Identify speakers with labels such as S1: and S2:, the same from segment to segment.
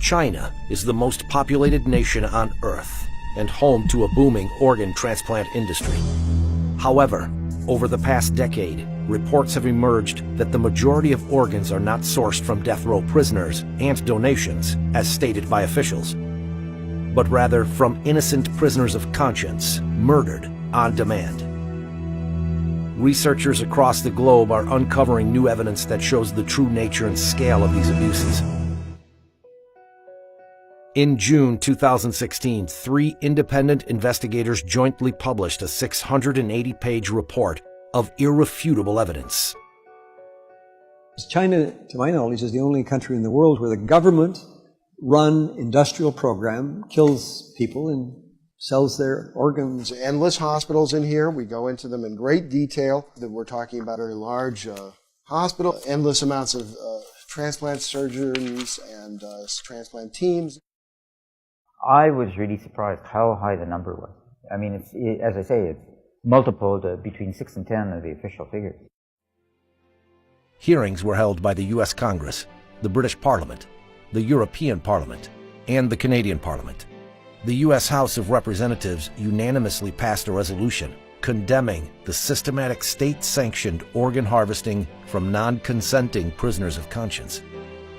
S1: China is the most populated nation on Earth and home to a booming organ transplant industry. However, over the past decade, reports have emerged that the majority of organs are not sourced from death row prisoners and donations, as stated by officials, but rather from innocent prisoners of conscience murdered on demand. Researchers across the globe are uncovering new evidence that shows the true nature and scale of these abuses. In June 2016, 3 independent investigators jointly published a 680-page report of irrefutable evidence.
S2: China, to my knowledge, is the only country in the world where the government-run industrial program kills people and sells their organs.
S3: Endless hospitals in here. We go into them in great detail. We're talking about a very large hospital, endless amounts of transplant surgeons and transplant teams.
S4: I was really surprised how high the number was. I mean, as I say, it's multiple between 6 and 10 of the official figures.
S1: Hearings were held by the U.S. Congress, the British Parliament, the European Parliament, and the Canadian Parliament. The U.S. House of Representatives unanimously passed a resolution condemning the systematic state-sanctioned organ harvesting from non-consenting prisoners of conscience.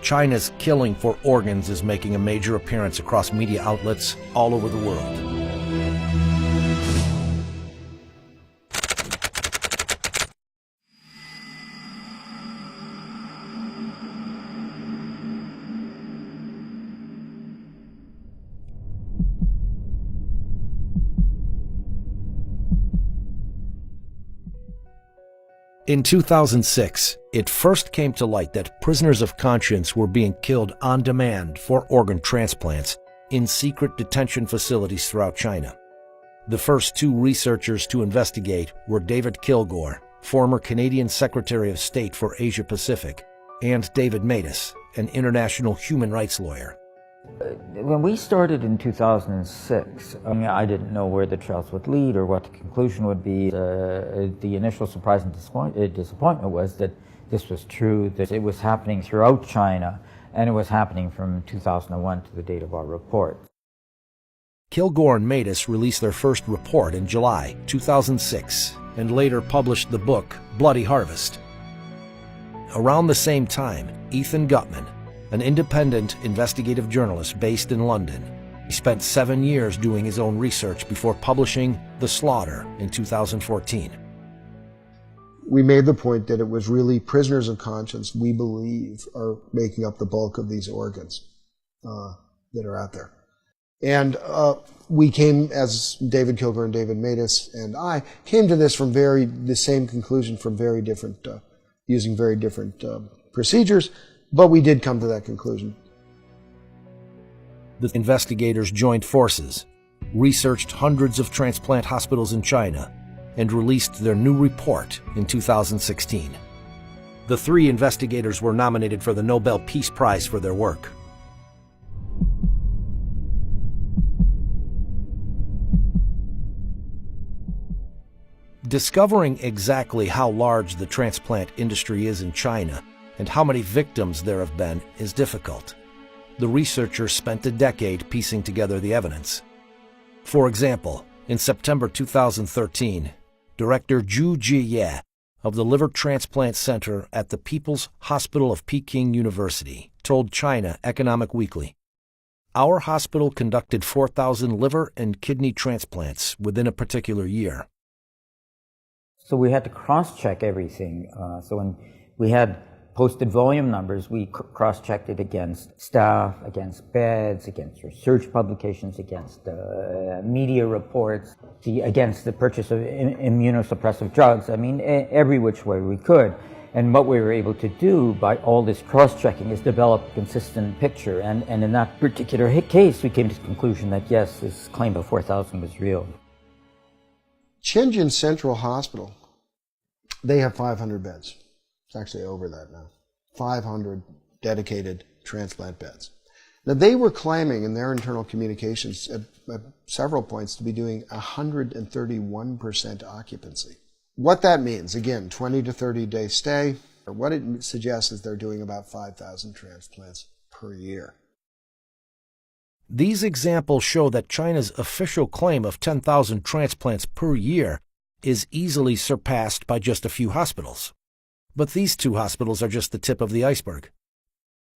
S1: China's killing for organs is making a major appearance across media outlets all over the world. In 2006, it first came to light that prisoners of conscience were being killed on demand for organ transplants in secret detention facilities throughout China. The first 2 researchers to investigate were David Kilgore, former Canadian Secretary of State for Asia Pacific, and David Matas, an international human rights lawyer.
S4: When we started in 2006, I didn't know where the trials would lead or what the conclusion would be. The initial surprise and disappointment was that this was true, that it was happening throughout China, and it was happening from 2001 to the date of our report.
S1: Kilgore and Matas released their first report in July 2006 and later published the book Bloody Harvest. Around the same time, Ethan Gutman, an independent investigative journalist based in London, he spent 7 years doing his own research before publishing The Slaughter in 2014.
S3: We made the point that it was really prisoners of conscience, we believe, are making up the bulk of these organs that are out there. And we came, as David Kilgore and David Matas and I, came to this from the same conclusion from very different, using very different procedures, but we did come to that conclusion.
S1: The investigators joined forces, researched hundreds of transplant hospitals in China, and released their new report in 2016. The 3 investigators were nominated for the Nobel Peace Prize for their work. Discovering exactly how large the transplant industry is in China and how many victims there have been is difficult. The researchers spent a decade piecing together the evidence. For example, in September 2013, Director Zhu Jiye of the Liver Transplant Center at the People's Hospital of Peking University told China Economic Weekly, "Our hospital conducted 4,000 liver and kidney transplants within a particular year."
S4: So we had to cross-check everything. So when we had posted volume numbers, we cross-checked it against staff, against beds, against research publications, against media reports, against the purchase of immunosuppressive drugs. I mean, every which way we could. And what we were able to do by all this cross-checking is develop a consistent picture. And in that particular case, we came to the conclusion that, yes, this claim of 4,000 was real.
S3: Shenzhen Central Hospital, they have 500 beds. It's actually over that now. 500 dedicated transplant beds. Now, they were claiming in their internal communications at several points to be doing 131% occupancy. What that means, again, 20 to 30 day stay, what it suggests is they're doing about 5,000 transplants per year.
S1: These examples show that China's official claim of 10,000 transplants per year is easily surpassed by just a few hospitals. But these two hospitals are just the tip of the iceberg.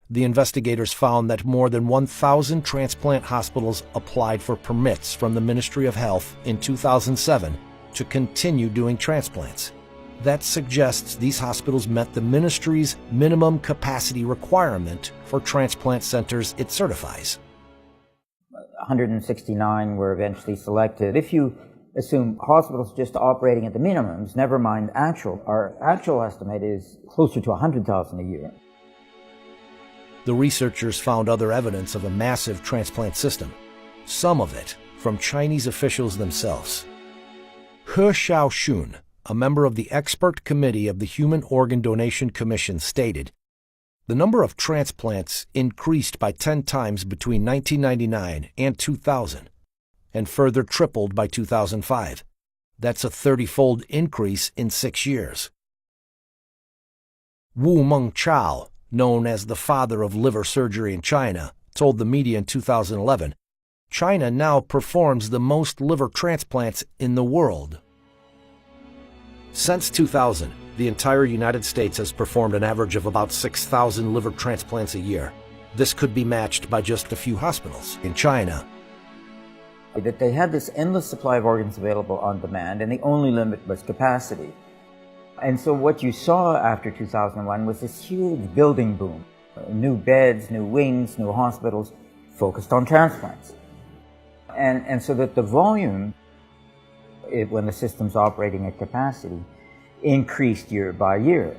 S1: The investigators found that more than 1,000 transplant hospitals applied for permits from the Ministry of Health in 2007 to continue doing transplants. That suggests these hospitals met the ministry's minimum capacity requirement for transplant centers it certifies.
S4: 169 were eventually selected. If you assume hospitals just operating at the minimums, never mind actual, our actual estimate is closer to 100,000 a year.
S1: The researchers found other evidence of a massive transplant system, some of it from Chinese officials themselves. He Xiaoxun, a member of the expert committee of the Human Organ Donation Commission, stated, "The number of transplants increased by 10 times between 1999 and 2000, and further tripled by 2005. That's a 30-fold increase in 6 years." Wu Mengchao, known as the father of liver surgery in China, told the media in 2011, "China now performs the most liver transplants in the world." Since 2000, the entire United States has performed an average of about 6,000 liver transplants a year. This could be matched by just a few hospitals in China.
S4: That they had this endless supply of organs available on demand, and the only limit was capacity. And so what you saw after 2001 was this huge building boom. New beds, new wings, new hospitals focused on transplants. And so that the volume, when the system's operating at capacity, increased year by year.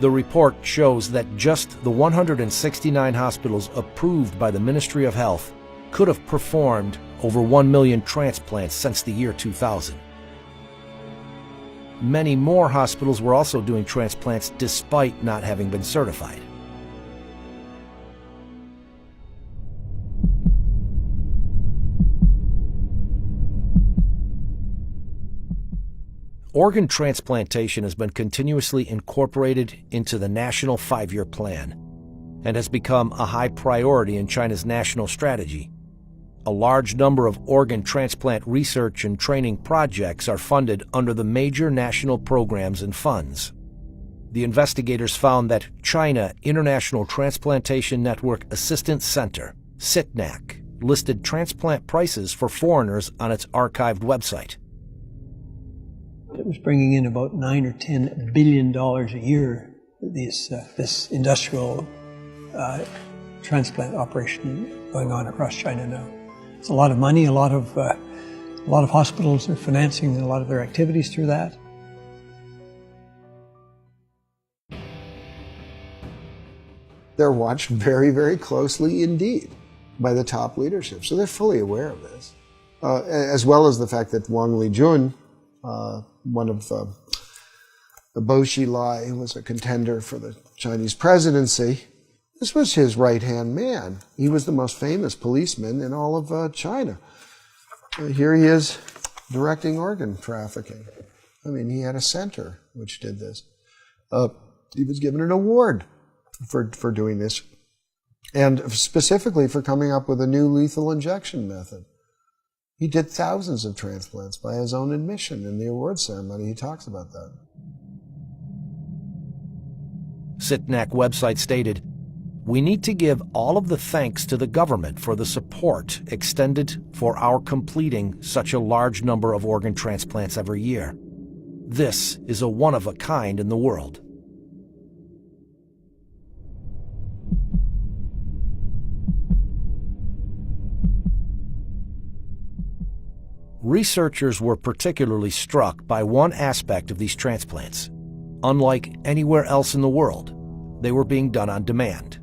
S1: The report shows that just the 169 hospitals approved by the Ministry of Health could have performed over 1 million transplants since the year 2000. Many more hospitals were also doing transplants despite not having been certified. Organ transplantation has been continuously incorporated into the National 5-Year Plan and has become a high priority in China's national strategy. A large number of organ transplant research and training projects are funded under the major national programs and funds. The investigators found that China International Transplantation Network Assistance Center, CITNAC, listed transplant prices for foreigners on its archived website.
S2: It was bringing in about $9 or $10 billion a year, this industrial transplant operation going on across China now. It's a lot of money. A lot of hospitals are financing a lot of their activities through that.
S3: They're watched very, very closely indeed by the top leadership. So they're fully aware of this, as well as the fact that Wang Lijun, one of the Bo Xilai, who was a contender for the Chinese presidency, this was his right-hand man. He was the most famous policeman in all of China. Here he is directing organ trafficking. I mean, he had a center which did this. He was given an award for doing this, and specifically for coming up with a new lethal injection method. He did thousands of transplants by his own admission in the award ceremony. He talks about that.
S1: CITNAC website stated, "We need to give all of the thanks to the government for the support extended for our completing such a large number of organ transplants every year. This is a one-of-a-kind in the world." Researchers were particularly struck by one aspect of these transplants. Unlike anywhere else in the world, they were being done on demand.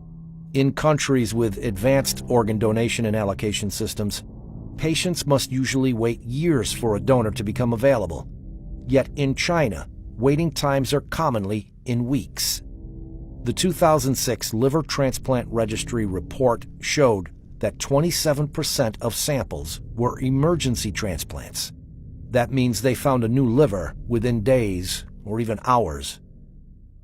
S1: In countries with advanced organ donation and allocation systems, patients must usually wait years for a donor to become available. Yet in China, waiting times are commonly in weeks. The 2006 Liver Transplant Registry report showed that 27% of samples were emergency transplants. That means they found a new liver within days or even hours.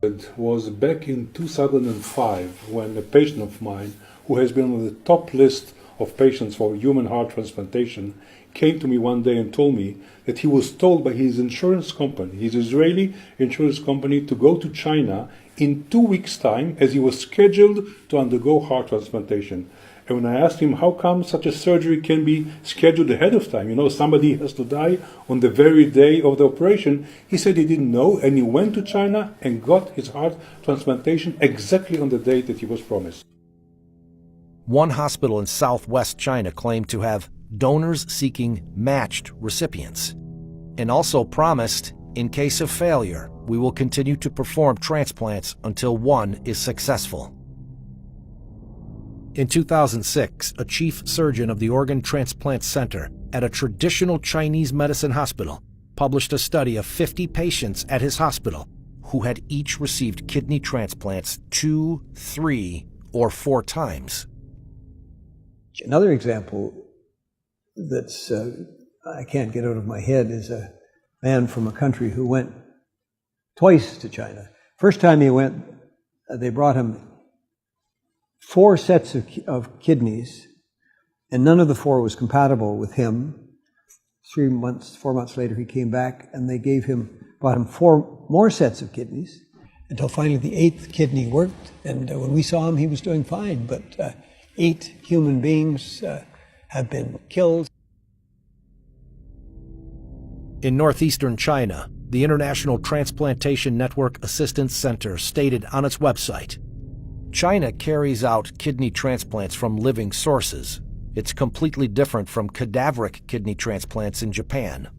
S5: It was back in 2005 when a patient of mine who has been on the top list of patients for human heart transplantation, came to me one day and told me that he was told by his insurance company, his Israeli insurance company, to go to China in 2 weeks' time, as he was scheduled to undergo heart transplantation. And when I asked him how come such a surgery can be scheduled ahead of time, somebody has to die on the very day of the operation, he said he didn't know, and he went to China and got his heart transplantation exactly on the date that he was promised.
S1: One hospital in southwest China claimed to have donors seeking matched recipients, and also promised, in case of failure, we will continue to perform transplants until one is successful. In 2006, a chief surgeon of the Organ Transplant Center at a traditional Chinese medicine hospital published a study of 50 patients at his hospital who had each received kidney transplants 2, 3, or 4 times.
S2: Another example that's I can't get out of my head is a man from a country who went twice to China. First time he went, they brought him 4 sets of kidneys, and none of the 4 was compatible with him. 4 months later, he came back, and they brought him 4 more sets of kidneys, until finally the 8th kidney worked. And when we saw him, he was doing fine. But 8 human beings have been killed.
S1: In northeastern China, the International Transplantation Network Assistance Center stated on its website, China carries out kidney transplants from living sources. It's completely different from cadaveric kidney transplants in Japan.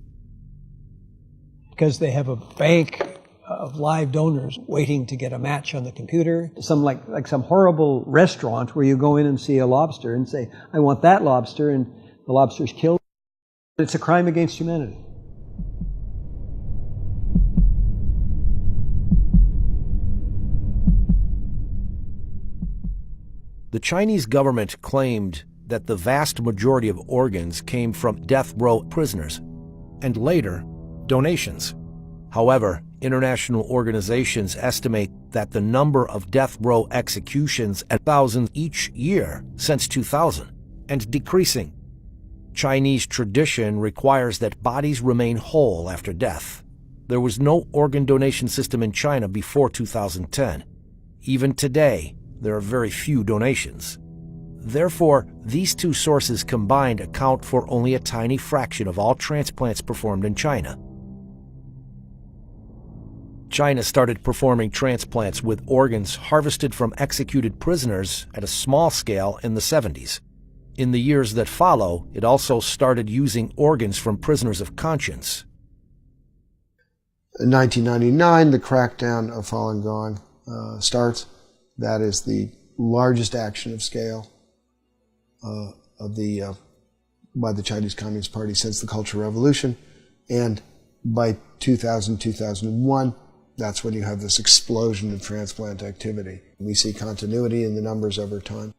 S2: Because they have a bank of live donors waiting to get a match on the computer. Like some horrible restaurant where you go in and see a lobster and say, I want that lobster, and the lobster's killed. It's a crime against humanity.
S1: The Chinese government claimed that the vast majority of organs came from death row prisoners, and later, donations. However, international organizations estimate that the number of death row executions at thousands each year since 2000, and decreasing. Chinese tradition requires that bodies remain whole after death. There was no organ donation system in China before 2010. Even today, there are very few donations. Therefore, these 2 sources combined account for only a tiny fraction of all transplants performed in China. China started performing transplants with organs harvested from executed prisoners at a small scale in the 70s. In the years that follow, it also started using organs from prisoners of conscience.
S3: In 1999, the crackdown of Falun Gong starts. That is the largest action of scale by the Chinese Communist Party since the Cultural Revolution. And by 2000, 2001, that's when you have this explosion of transplant activity. We see continuity in the numbers over time.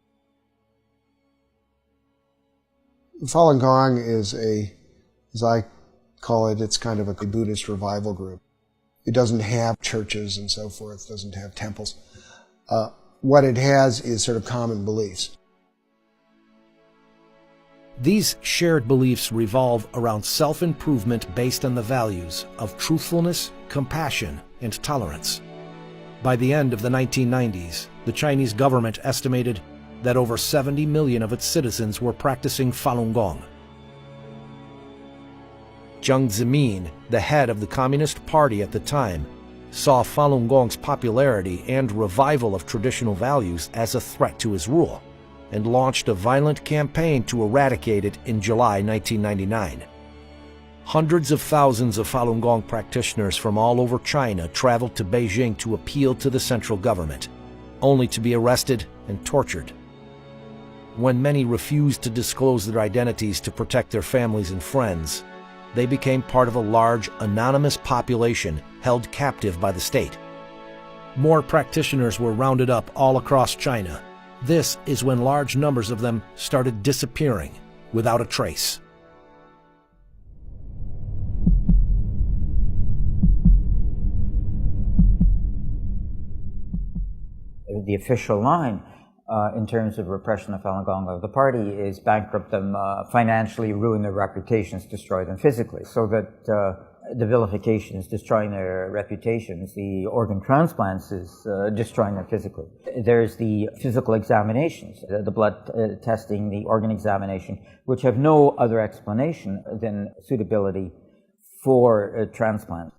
S3: Falun Gong is as I call it, it's kind of a Buddhist revival group. It doesn't have churches and so forth, doesn't have temples. What it has is sort of common beliefs.
S1: These shared beliefs revolve around self-improvement based on the values of truthfulness, compassion, and tolerance. By the end of the 1990s, the Chinese government estimated that over 70 million of its citizens were practicing Falun Gong. Jiang Zemin, the head of the Communist Party at the time, saw Falun Gong's popularity and revival of traditional values as a threat to his rule, and launched a violent campaign to eradicate it in July 1999. Hundreds of thousands of Falun Gong practitioners from all over China traveled to Beijing to appeal to the central government, only to be arrested and tortured. When many refused to disclose their identities to protect their families and friends, they became part of a large, anonymous population held captive by the state. More practitioners were rounded up all across China. This is when large numbers of them started disappearing without a trace.
S4: The official line in terms of repression of Falun Gong. The party is bankrupt them financially, ruin their reputations, destroy them physically. So that the vilification is destroying their reputations. The organ transplants is destroying them physically. There's the physical examinations, the blood testing, the organ examination, which have no other explanation than suitability for transplant.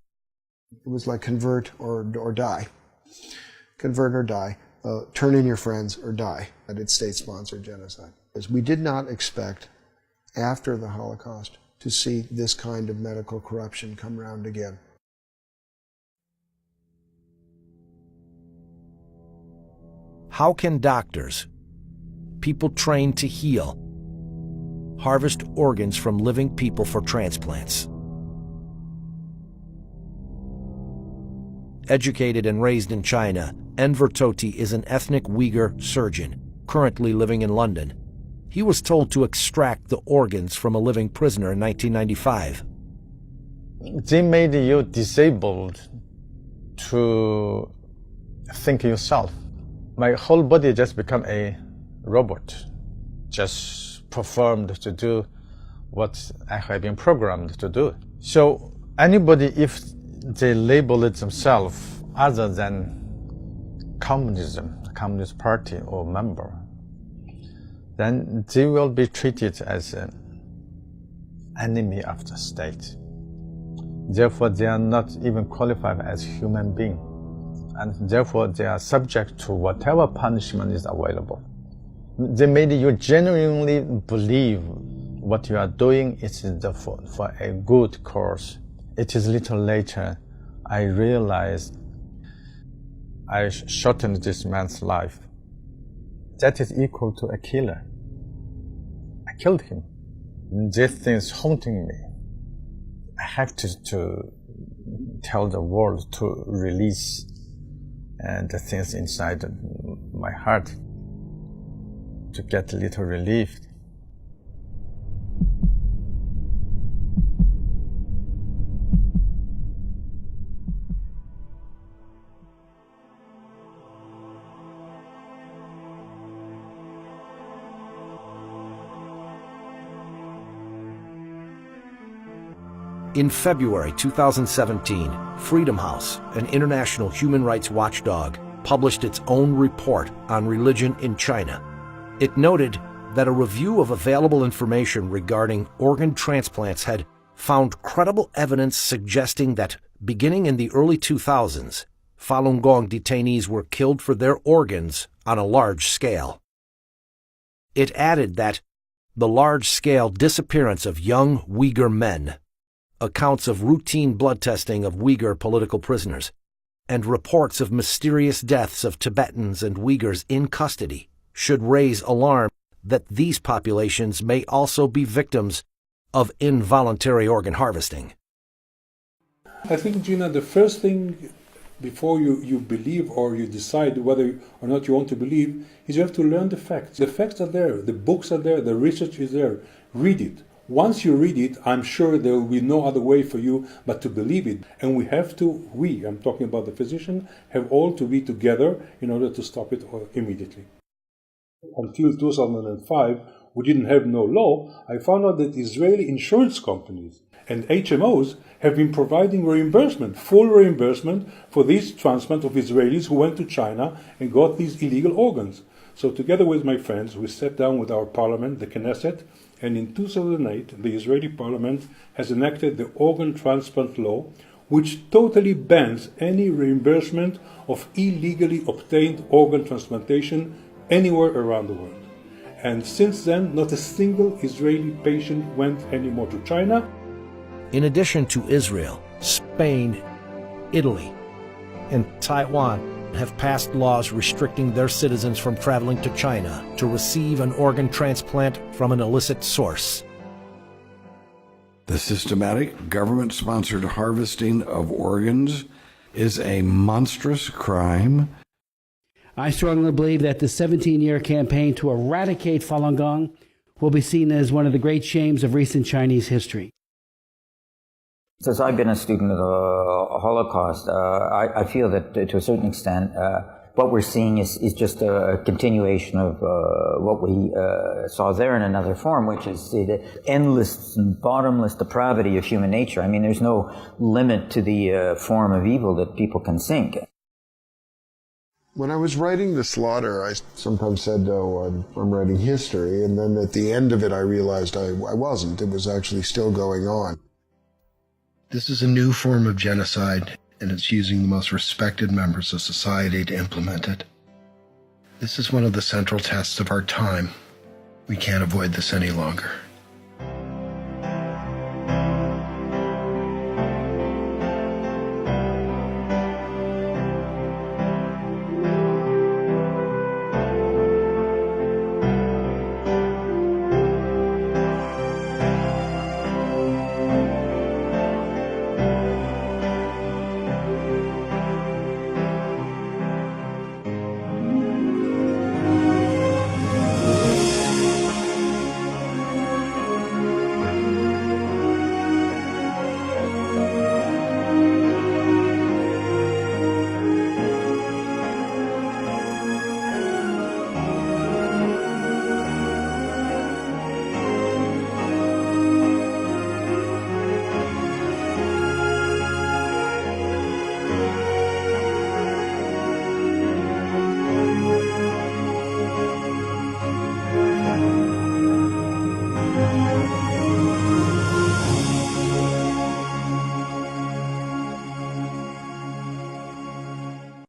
S3: It was like convert or die. Convert or die. Turn in your friends or die. United States-sponsored genocide. Because we did not expect, after the Holocaust, to see this kind of medical corruption come round again.
S1: How can doctors, people trained to heal, harvest organs from living people for transplants? Educated and raised in China, Enver Tohti is an ethnic Uyghur surgeon, currently living in London. He was told to extract the organs from a living prisoner in 1995.
S6: They made you disabled to think yourself. My whole body just become a robot, just performed to do what I have been programmed to do. So anybody, if they label it themselves other than communism, the Communist Party or member, then they will be treated as an enemy of the state. Therefore, they are not even qualified as human beings, and therefore they are subject to whatever punishment is available. They made you genuinely believe what you are doing is for a good cause. It is little later I realized I shortened this man's life. That is equal to a killer. I killed him. This thing is haunting me. I have to tell the world to release the things inside my heart to get a little relief.
S1: In February 2017, Freedom House, an international human rights watchdog, published its own report on religion in China. It noted that a review of available information regarding organ transplants had found credible evidence suggesting that, beginning in the early 2000s, Falun Gong detainees were killed for their organs on a large scale. It added that the large-scale disappearance of young Uyghur men, accounts of routine blood testing of Uyghur political prisoners, and reports of mysterious deaths of Tibetans and Uyghurs in custody should raise alarm that these populations may also be victims of involuntary organ harvesting.
S5: I think, Gina, the first thing before you believe or you decide whether or not you want to believe is you have to learn the facts. The facts are there, the books are there, the research is there. Read it. Once you read it, I'm sure there will be no other way for you but to believe it. And we have to, I'm talking about the physician, have all to be together in order to stop it immediately. Until 2005, we didn't have no law. I found out that Israeli insurance companies and HMOs have been providing reimbursement, full reimbursement for these transplants of Israelis who went to China and got these illegal organs. So together with my friends, we sat down with our parliament, the Knesset, and in 2008, the Israeli parliament has enacted the organ transplant law, which totally bans any reimbursement of illegally obtained organ transplantation anywhere around the world. And since then, not a single Israeli patient went anymore to China.
S1: In addition to Israel, Spain, Italy, and Taiwan have passed laws restricting their citizens from traveling to China to receive an organ transplant from an illicit source.
S7: The systematic, government-sponsored harvesting of organs is a monstrous crime.
S8: I strongly believe that the 17-year campaign to eradicate Falun Gong will be seen as one of the great shames of recent Chinese history.
S4: Since I've been a student of the Holocaust, I feel that to a certain extent what we're seeing is just a continuation of what we saw there in another form, which is the endless and bottomless depravity of human nature. I mean, there's no limit to the form of evil that people can sink.
S3: When I was writing The Slaughter, I sometimes said, oh, I'm writing history, and then at the end of it I realized I wasn't. It was actually still going on. This is a new form of genocide, and it's using the most respected members of society to implement it. This is one of the central tests of our time. We can't avoid this any longer.